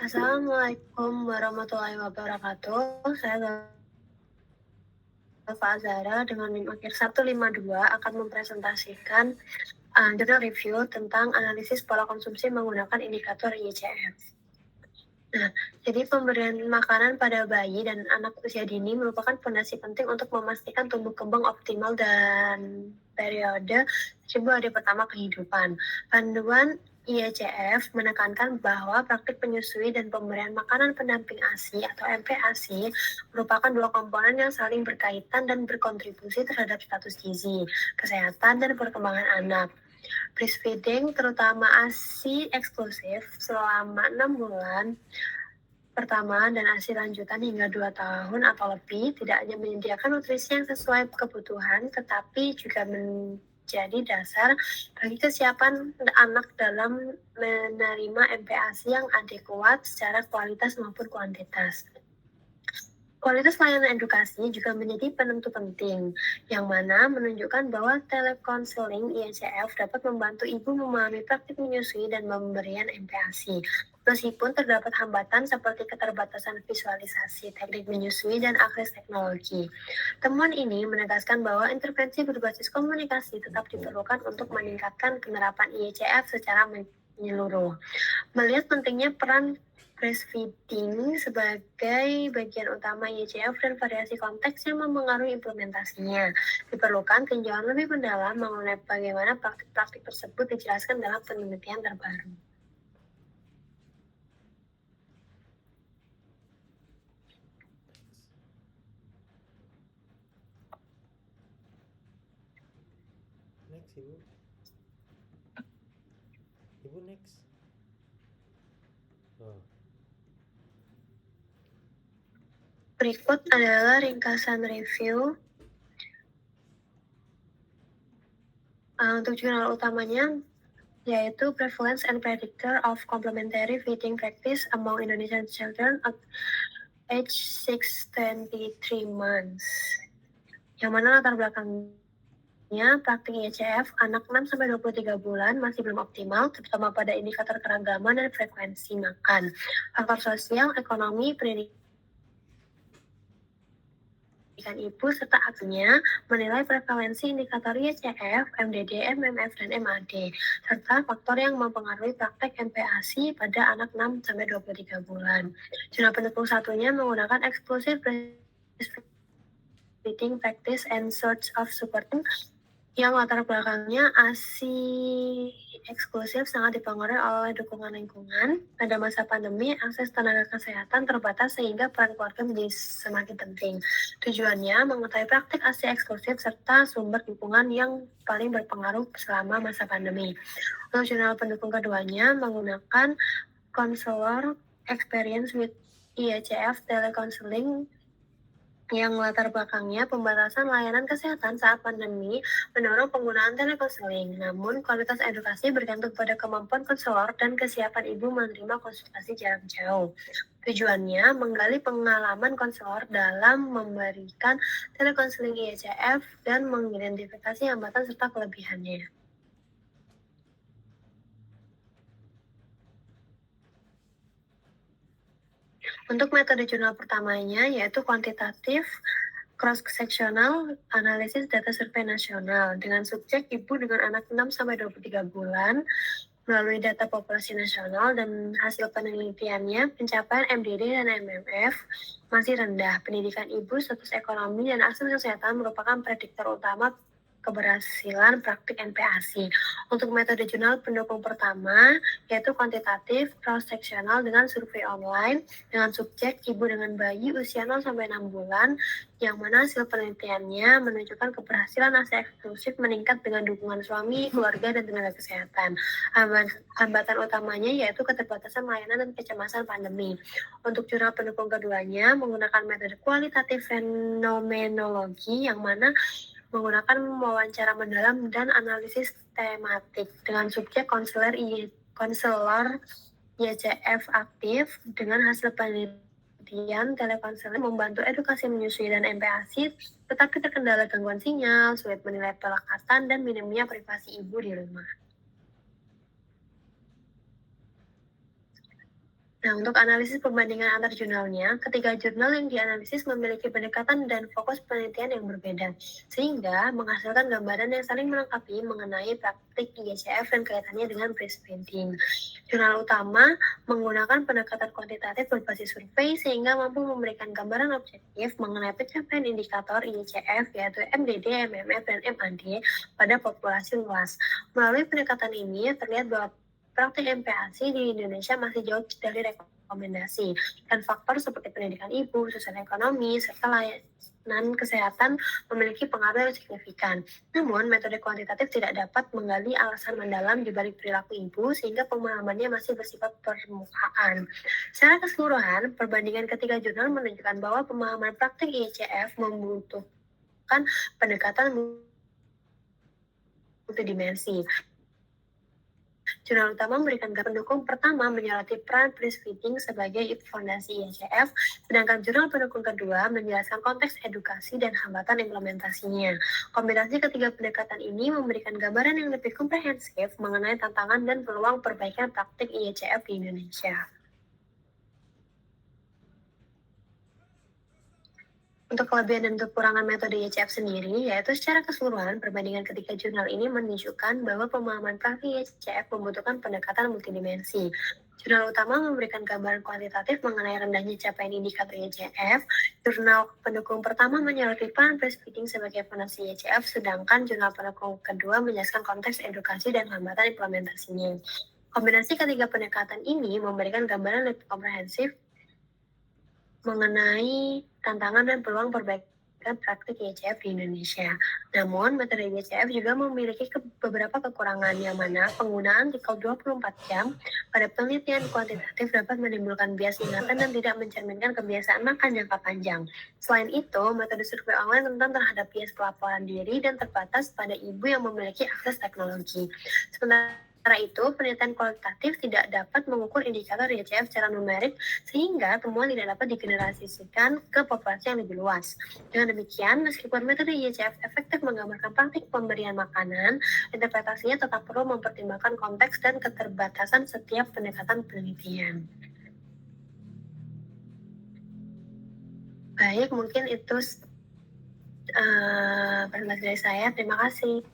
Assalamualaikum warahmatullahi wabarakatuh. Saya Alfa Azhara dengan NIM akhir 152 akan mempresentasikan jurnal review tentang analisis pola konsumsi menggunakan indikator ICF. Nah, jadi pemberian makanan pada bayi dan anak usia dini merupakan fondasi penting untuk memastikan tumbuh kembang optimal dan periode 1000 hari pertama kehidupan. Panduan IECF menekankan bahwa praktik menyusui dan pemberian makanan pendamping ASI atau MPASI merupakan dua komponen yang saling berkaitan dan berkontribusi terhadap status gizi, kesehatan, dan perkembangan anak. Breastfeeding, terutama ASI eksklusif selama 6 bulan pertama dan ASI lanjutan hingga 2 tahun atau lebih, tidak hanya menyediakan nutrisi yang sesuai kebutuhan, tetapi juga menjadi dasar bagi kesiapan anak dalam menerima MPASI yang adekuat secara kualitas maupun kuantitas. Kualitas layanan edukasi juga menjadi penentu penting, yang mana menunjukkan bahwa telekonseling IECF dapat membantu ibu memahami praktik menyusui dan pemberian MPASI. Meskipun terdapat hambatan seperti keterbatasan visualisasi, teknik menyusui, dan akses teknologi. Temuan ini menegaskan bahwa intervensi berbasis komunikasi tetap diperlukan untuk meningkatkan penerapan IECF secara menyeluruh. Melihat pentingnya peran breastfeeding sebagai bagian utama ICF dan variasi konteks yang mempengaruhi implementasinya, diperlukan tinjauan lebih mendalam mengenai bagaimana praktik-praktik tersebut dijelaskan dalam penelitian terbaru. Next, Ibu. Ibu next. Oh. Berikut adalah ringkasan review untuk jurnal utamanya, yaitu Prevalence and Predictor of Complementary Feeding Practice Among Indonesian Children at age 6-23 months. Yang mana latar belakangnya praktik ICF anak 6-23 bulan masih belum optimal, terutama pada indikator keragaman dan frekuensi makan. Faktor sosial, ekonomi, pendidikan ibu serta aksinya menilai prevalensi indikator ICF, MDD, MMF, dan MAD, serta faktor yang mempengaruhi praktek MPASI pada anak 6-23 bulan. Jurnal pendukung satunya menggunakan eksklusif breastfeeding practice and source of supporting yang latar belakangnya ASI eksklusif sangat dipengaruhi oleh dukungan lingkungan. Pada masa pandemi, akses tenaga kesehatan terbatas sehingga peran keluarga menjadi semakin penting. Tujuannya mengetahui praktik ASI eksklusif serta sumber dukungan yang paling berpengaruh selama masa pandemi. Untuk jurnal pendukung keduanya menggunakan Counselor Experience with IECF Telecounseling yang latar belakangnya pembatasan layanan kesehatan saat pandemi mendorong penggunaan telekonseling. Namun, kualitas edukasi bergantung pada kemampuan konselor dan kesiapan ibu menerima konsultasi jarak jauh. Tujuannya menggali pengalaman konselor dalam memberikan telekonseling IECF dan mengidentifikasi hambatan serta kelebihannya. Untuk metode jurnal pertamanya yaitu kuantitatif cross-sectional analisis data survei nasional dengan subjek ibu dengan anak 6-23 bulan melalui data populasi nasional dan hasil penelitiannya pencapaian MDD dan MMF masih rendah. Pendidikan ibu, status ekonomi, dan akses kesehatan merupakan prediktor utama keberhasilan praktik NPASI. Untuk metode jurnal pendukung pertama, yaitu kuantitatif cross-sectional dengan survei online dengan subjek ibu dengan bayi usia 0-6 bulan, yang mana hasil penelitiannya menunjukkan keberhasilan ASI eksklusif meningkat dengan dukungan suami, keluarga, dan tenaga kesehatan. Hambatan utamanya yaitu keterbatasan layanan dan kecemasan pandemi. Untuk jurnal pendukung keduanya menggunakan metode kualitatif fenomenologi, yang mana menggunakan wawancara mendalam dan analisis tematik dengan subjek konselor YCF aktif. Dengan hasil penelitian telekonseling membantu edukasi menyusui dan MPASI, tetapi terkendala gangguan sinyal, sulit menilai pelekatan, dan minimnya privasi ibu di rumah. Nah, untuk analisis perbandingan antar jurnalnya, ketiga jurnal yang dianalisis memiliki pendekatan dan fokus penelitian yang berbeda, sehingga menghasilkan gambaran yang saling melengkapi mengenai praktik IECF dan kaitannya dengan breast feeding. Jurnal utama menggunakan pendekatan kuantitatif berbasis survei sehingga mampu memberikan gambaran objektif mengenai pencapaian indikator IECF yaitu MDD, MMF, dan MAD pada populasi luas. Melalui pendekatan ini terlihat bahwa praktik MPASI di Indonesia masih jauh dari rekomendasi, dan faktor seperti pendidikan ibu, sosial ekonomi, serta layanan kesehatan memiliki pengaruh yang signifikan. Namun, metode kuantitatif tidak dapat menggali alasan mendalam di balik perilaku ibu, sehingga pemahamannya masih bersifat permukaan. Secara keseluruhan, perbandingan ketiga jurnal menunjukkan bahwa pemahaman praktik IECF membutuhkan pendekatan multidimensi. Jurnal utama memberikan gambaran pendukung pertama menyoroti peran breastfeeding sebagai fondasi IECF, sedangkan jurnal pendukung kedua menjelaskan konteks edukasi dan hambatan implementasinya. Kombinasi ketiga pendekatan ini memberikan gambaran yang lebih komprehensif mengenai tantangan dan peluang perbaikan praktik IECF di Indonesia. Untuk kelebihan dan kekurangan metode IECF sendiri, yaitu secara keseluruhan, perbandingan ketiga jurnal ini menunjukkan bahwa pemahaman praktik IECF membutuhkan pendekatan multidimensi. Jurnal utama memberikan gambaran kuantitatif mengenai rendahnya capaian indikator IECF. Jurnal pendukung pertama menyoroti peran breastfeeding sebagai fondasi IECF, sedangkan jurnal pendukung kedua menjelaskan konteks edukasi dan hambatan implementasinya. Kombinasi ketiga pendekatan ini memberikan gambaran lebih komprehensif mengenai tantangan dan peluang perbaikan praktik IECF di Indonesia. Namun, metode IECF juga memiliki beberapa kekurangan, yang mana penggunaan siklus 24 jam pada penelitian kuantitatif dapat menimbulkan bias ingatan dan tidak mencerminkan kebiasaan makan jangka panjang. Selain itu, metode survei online rentan terhadap bias pelaporan diri dan terbatas pada ibu yang memiliki akses teknologi. Sementara itu, penelitian kualitatif tidak dapat mengukur indikator IECF secara numerik, sehingga temuan tidak dapat digeneralisasikan ke populasi yang lebih luas. Dengan demikian, meskipun metode IECF efektif menggambarkan praktik pemberian makanan, interpretasinya tetap perlu mempertimbangkan konteks dan keterbatasan setiap pendekatan penelitian. Baik, mungkin itu presentasi dari saya. Terima kasih.